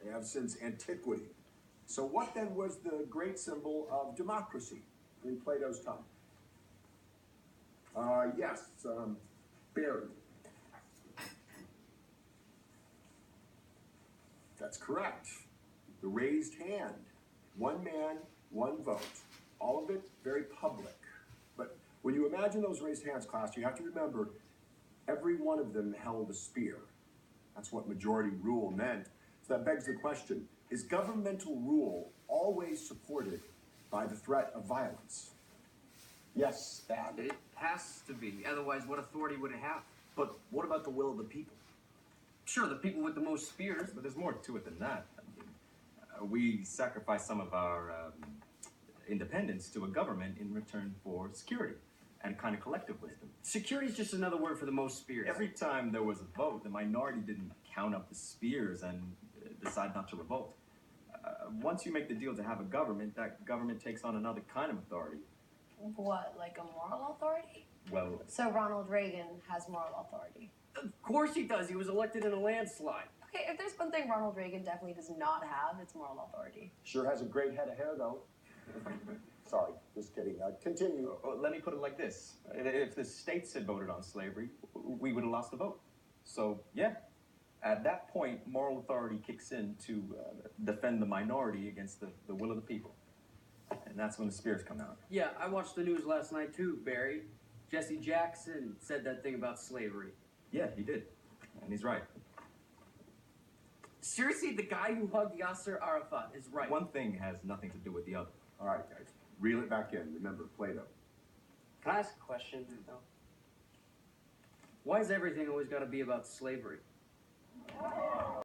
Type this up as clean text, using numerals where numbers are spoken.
They have since antiquity. So what then was the great symbol of democracy in Plato's time? Yes, Barry. That's correct. The raised hand. One man, one vote. All of it very public. But when you imagine those raised hands, class, you have to remember every one of them held a spear. That's what majority rule meant. So that begs the question, is governmental rule always supported by the threat of violence? Yes, Dad. It has to be. Otherwise, what authority would it have? But what about the will of the people? Sure, the people with the most spears. But there's more to it than that. I mean, we sacrifice some of our independence to a government in return for security and kind of collective wisdom. Security is just another word for the most spears. Every time there was a vote, the minority didn't count up the spears and decide not to revolt. Once you make the deal to have a government, that government takes on another kind of authority. What, like a moral authority? Well, So Ronald Reagan has moral authority. Of course he does. He was elected in a landslide. Okay, if there's one thing Ronald Reagan definitely does not have, it's moral authority. Sure has a great head of hair, though. Sorry, just kidding. Continue. let me put it like this. If the states had voted on slavery, we would have lost the vote. So, yeah, at that point, moral authority kicks in to defend the minority against the will of the people. And that's when the spears come out. Yeah, I watched the news last night too, Barry. Jesse Jackson said that thing about slavery. Yeah, he did. And he's right. Seriously, the guy who hugged Yasser Arafat is right. One thing has nothing to do with the other. All right, guys. Reel it back in. Remember, Plato. Can I ask a question, though? Why has everything always got to be about slavery?